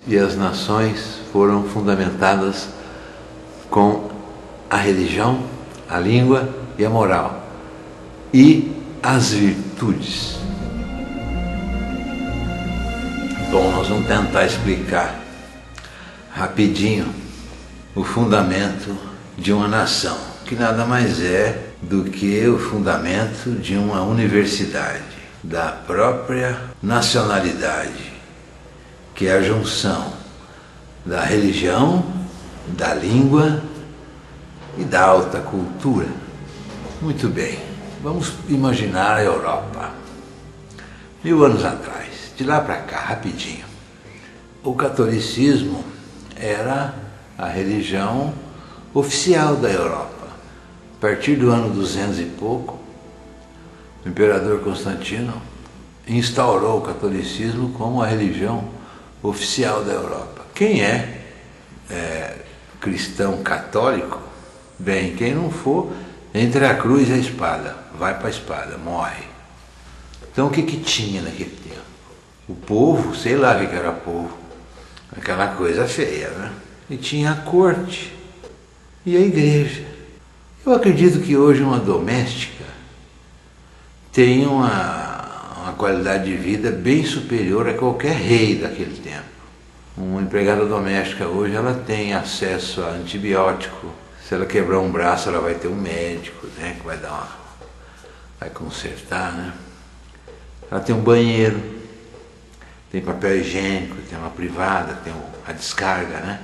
e as nações foram fundamentadas com a religião, a língua e a moral, e as virtudes. Bom, nós vamos tentar explicar rapidinho o fundamento de uma nação, que nada mais é do que o fundamento de uma universidade, da própria nacionalidade, que é a junção da religião, da língua e da alta cultura. Muito bem, vamos imaginar a Europa. 1000 anos atrás, de lá para cá, rapidinho. O catolicismo era a religião oficial da Europa. A partir do ano 200 e pouco, o imperador Constantino instaurou o catolicismo como a religião oficial da Europa. Quem é cristão católico, bem, quem não for, entre a cruz e a espada, vai para a espada, morre. Então o que tinha naquele tempo? O povo, sei lá o que era povo, aquela coisa feia, né? E tinha a corte e a igreja. Eu acredito que hoje uma doméstica tem uma qualidade de vida bem superior a qualquer rei daquele tempo. Uma empregada doméstica hoje, ela tem acesso a antibiótico. Se ela quebrar um braço, ela vai ter um médico, né, que vai consertar, né? Ela tem um banheiro, tem papel higiênico, tem uma privada, tem a descarga, né?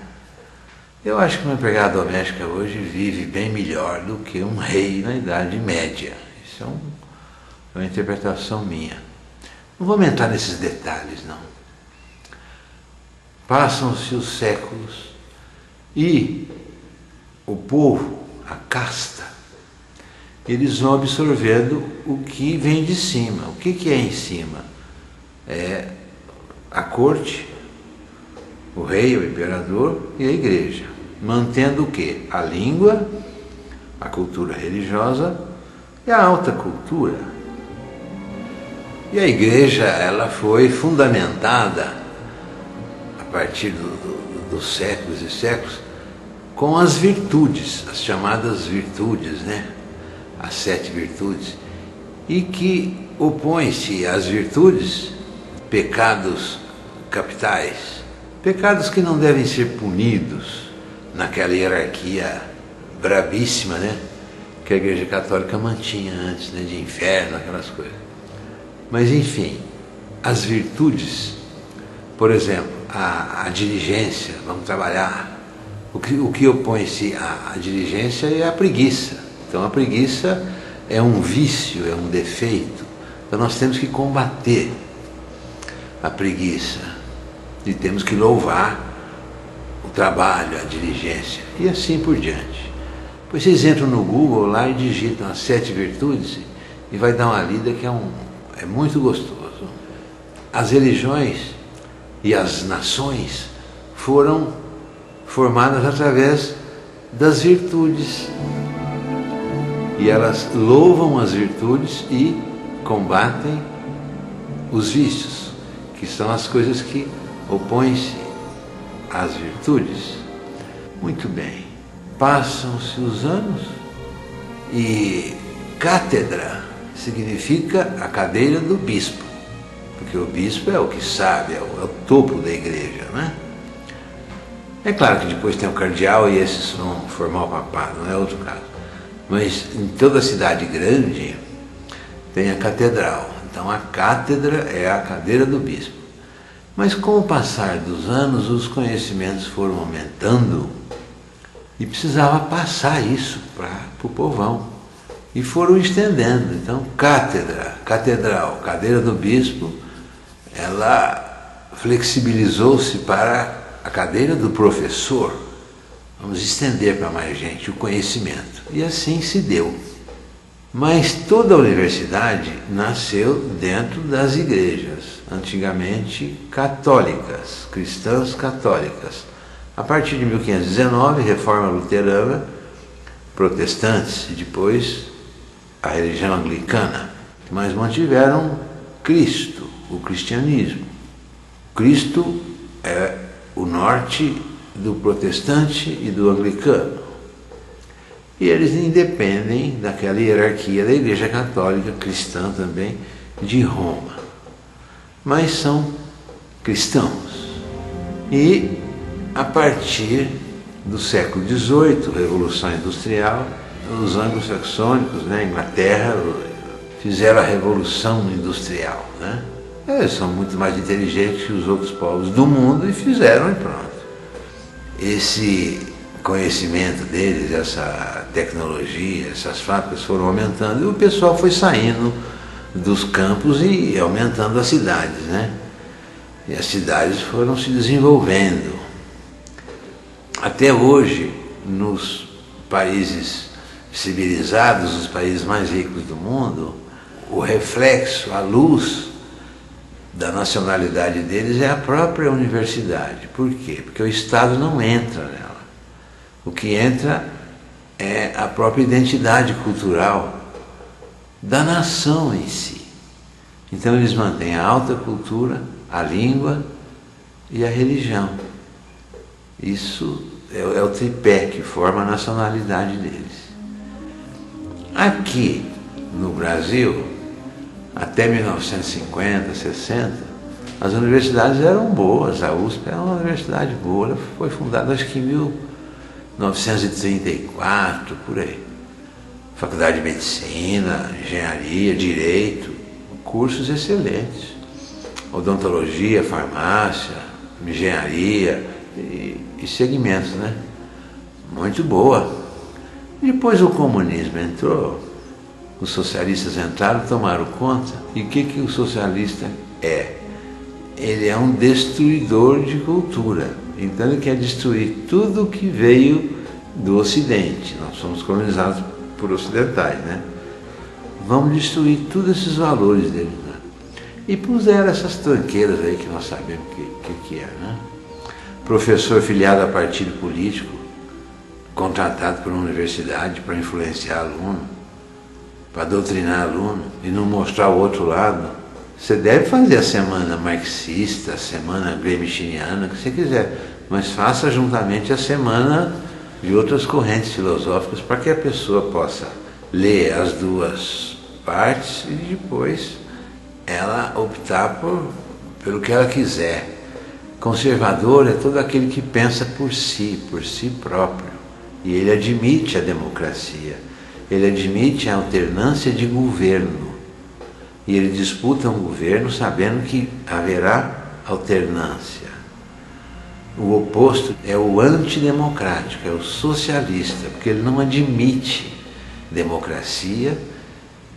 Eu acho que uma empregada doméstica hoje vive bem melhor do que um rei na Idade Média. Isso é uma interpretação minha. Não vou entrar nesses detalhes, não. Passam-se os séculos e o povo, a casta, eles vão absorvendo o que vem de cima. O que é em cima? É a corte, o rei, o imperador e a igreja, mantendo o quê? A língua, a cultura religiosa e a alta cultura. E a igreja, ela foi fundamentada a partir dos séculos e séculos com as virtudes, as chamadas virtudes, né? As 7 virtudes, e que opõe-se às virtudes pecados capitais, pecados que não devem ser punidos naquela hierarquia brabíssima, né, que a Igreja Católica mantinha antes, né, de inferno, aquelas coisas. Mas enfim, as virtudes, por exemplo, a diligência, vamos trabalhar. O que opõe-se à diligência é a preguiça. Então a preguiça é um vício, é um defeito. Então nós temos que combater a preguiça e temos que louvar o trabalho, a diligência e assim por diante. Pois vocês entram no Google lá e digitam as 7 virtudes e vai dar uma lida que é muito gostoso. As religiões e as nações foram formadas através das virtudes. E elas louvam as virtudes e combatem os vícios, que são as coisas que opõem-se às virtudes. Muito bem, passam-se os anos e cátedra significa a cadeira do bispo, porque o bispo é o que sabe, é o topo da igreja, né? É claro que depois tem o cardeal e esses vão formar o papado, não é outro caso. Mas em toda cidade grande tem a catedral. Então a cátedra é a cadeira do bispo. Mas com o passar dos anos, os conhecimentos foram aumentando e precisava passar isso para o povão. E foram estendendo. Então cátedra, catedral, cadeira do bispo, ela flexibilizou-se para a cadeira do professor. Vamos estender para mais gente o conhecimento. E assim se deu. Mas toda a universidade nasceu dentro das igrejas, antigamente católicas, cristãs católicas. A partir de 1519, reforma luterana, protestantes e depois a religião anglicana. Mas mantiveram Cristo, o cristianismo. Cristo é o norte do protestante e do anglicano. E eles independem daquela hierarquia da Igreja Católica, cristã também, de Roma. Mas são cristãos. E a partir do século XVIII, Revolução Industrial, os anglo-saxônicos, né, Inglaterra, fizeram a Revolução Industrial. Né? Eles são muito mais inteligentes que os outros povos do mundo e fizeram e pronto. Esse conhecimento deles, essa tecnologia, essas fábricas foram aumentando e o pessoal foi saindo dos campos e aumentando as cidades, né? E as cidades foram se desenvolvendo. Até hoje, nos países civilizados, os países mais ricos do mundo, o reflexo, a luz da nacionalidade deles é a própria universidade. Por quê? Porque o Estado não entra nela. O que entra é a própria identidade cultural da nação em si. Então eles mantêm a alta cultura, a língua e a religião. Isso é o tripé que forma a nacionalidade deles. Aqui no Brasil, até 1950, 60, as universidades eram boas. A USP era uma universidade boa, ela foi fundada acho que em 1934, por aí. Faculdade de Medicina, Engenharia, Direito, cursos excelentes. Odontologia, farmácia, engenharia e segmentos, né? Muito boa. Depois o comunismo entrou, os socialistas entraram, tomaram conta. E o que o socialista é? Ele é um destruidor de cultura. Então ele quer destruir tudo que veio do Ocidente. Nós somos colonizados por ocidentais, né? Vamos destruir todos esses valores dele, né? E puseram essas tranqueiras aí que nós sabemos o que é, né? Professor filiado a partido político, contratado por uma universidade para influenciar aluno, para doutrinar aluno e não mostrar o outro lado. Você deve fazer a semana marxista, a semana gramsciana, o que você quiser, mas faça juntamente a semana de outras correntes filosóficas para que a pessoa possa ler as duas partes e depois ela optar pelo que ela quiser. Conservador é todo aquele que pensa por si próprio. E ele admite a democracia, ele admite a alternância de governo. E ele disputa um governo sabendo que haverá alternância. O oposto é o antidemocrático, é o socialista, porque ele não admite democracia,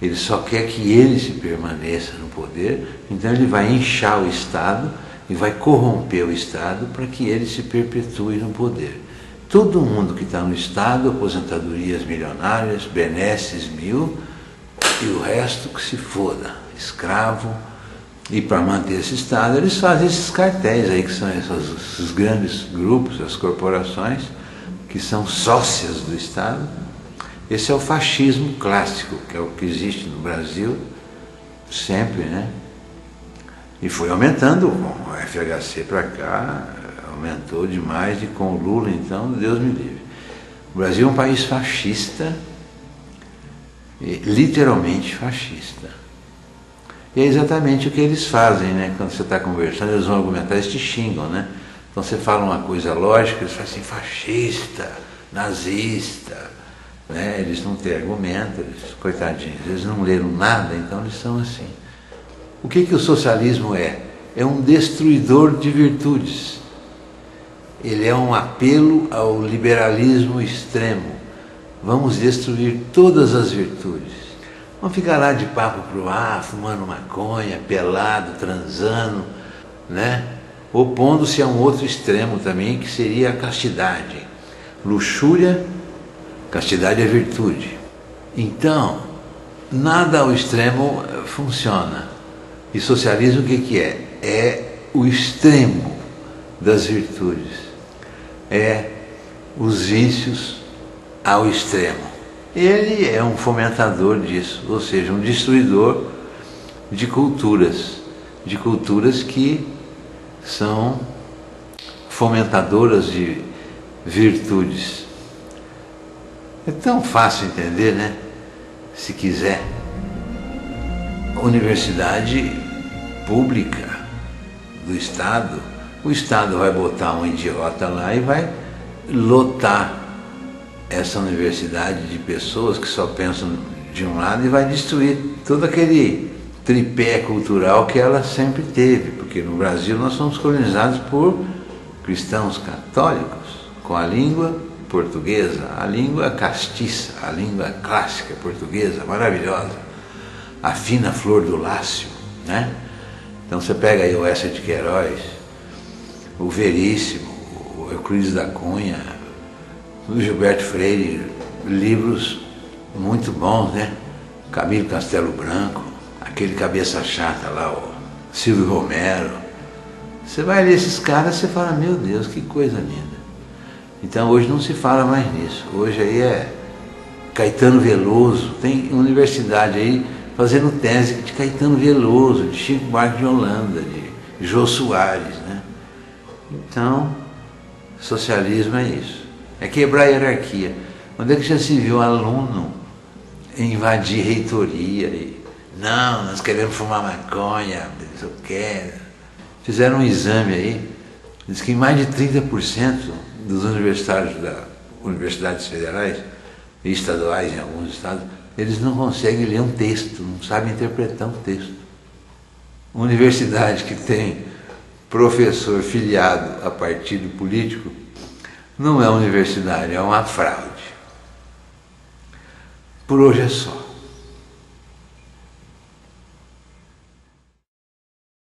ele só quer que ele se permaneça no poder, então ele vai inchar o Estado e vai corromper o Estado para que ele se perpetue no poder. Todo mundo que está no Estado, aposentadorias milionárias, benesses mil, e o resto que se foda, escravo. E para manter esse Estado, eles fazem esses cartéis aí, que são esses grandes grupos, as corporações, que são sócias do Estado. Esse é o fascismo clássico, que é o que existe no Brasil sempre, né? E foi aumentando com o FHC para cá, aumentou demais, e com o Lula, então, Deus me livre. O Brasil é um país fascista, literalmente fascista. E é exatamente o que eles fazem, né? Quando você está conversando, eles vão argumentar, eles te xingam, né? Então você fala uma coisa lógica, eles falam assim, fascista, nazista, né? Eles não têm argumento, eles, coitadinhos, eles não leram nada, então eles são assim. O que o socialismo é? É um destruidor de virtudes. Ele é um apelo ao liberalismo extremo. Vamos destruir todas as virtudes. Vamos ficar lá de papo pro ar, fumando maconha, pelado, transando, né? Opondo-se a um outro extremo também, que seria a castidade. Luxúria, castidade é virtude. Então, nada ao extremo funciona. E socialismo o que é? É o extremo das virtudes. É os vícios ao extremo. Ele é um fomentador disso, ou seja, um destruidor de culturas que são fomentadoras de virtudes. É tão fácil entender, né? Se quiser. Universidade pública do Estado, o Estado vai botar um idiota lá e vai lotar essa universidade de pessoas que só pensam de um lado e vai destruir todo aquele tripé cultural que ela sempre teve, porque no Brasil nós somos colonizados por cristãos católicos, com a língua portuguesa, a língua castiça, a língua clássica portuguesa, maravilhosa, a fina flor do Lácio, né? Então você pega aí o Eça de Queiroz, o Veríssimo, o Euclides da Cunha, o Gilberto Freire, livros muito bons, né? Camilo Castelo Branco, aquele cabeça chata lá, o Silvio Romero. Você vai ler esses caras e você fala, meu Deus, que coisa linda. Então hoje não se fala mais nisso. Hoje aí é Caetano Veloso, tem universidade aí fazendo tese de Caetano Veloso, de Chico Buarque de Holanda, de Jô Soares, né? Então, socialismo é isso. É quebrar a hierarquia. Onde é que já se viu aluno invadir reitoria? Não, nós queremos fumar maconha, não sei o que. Fizeram um exame aí, diz que mais de 30% dos universitários das universidades federais e estaduais em alguns estados, eles não conseguem ler um texto, não sabem interpretar um texto. Uma universidade que tem professor filiado a partido político não é universidade, é uma fraude. Por hoje é só.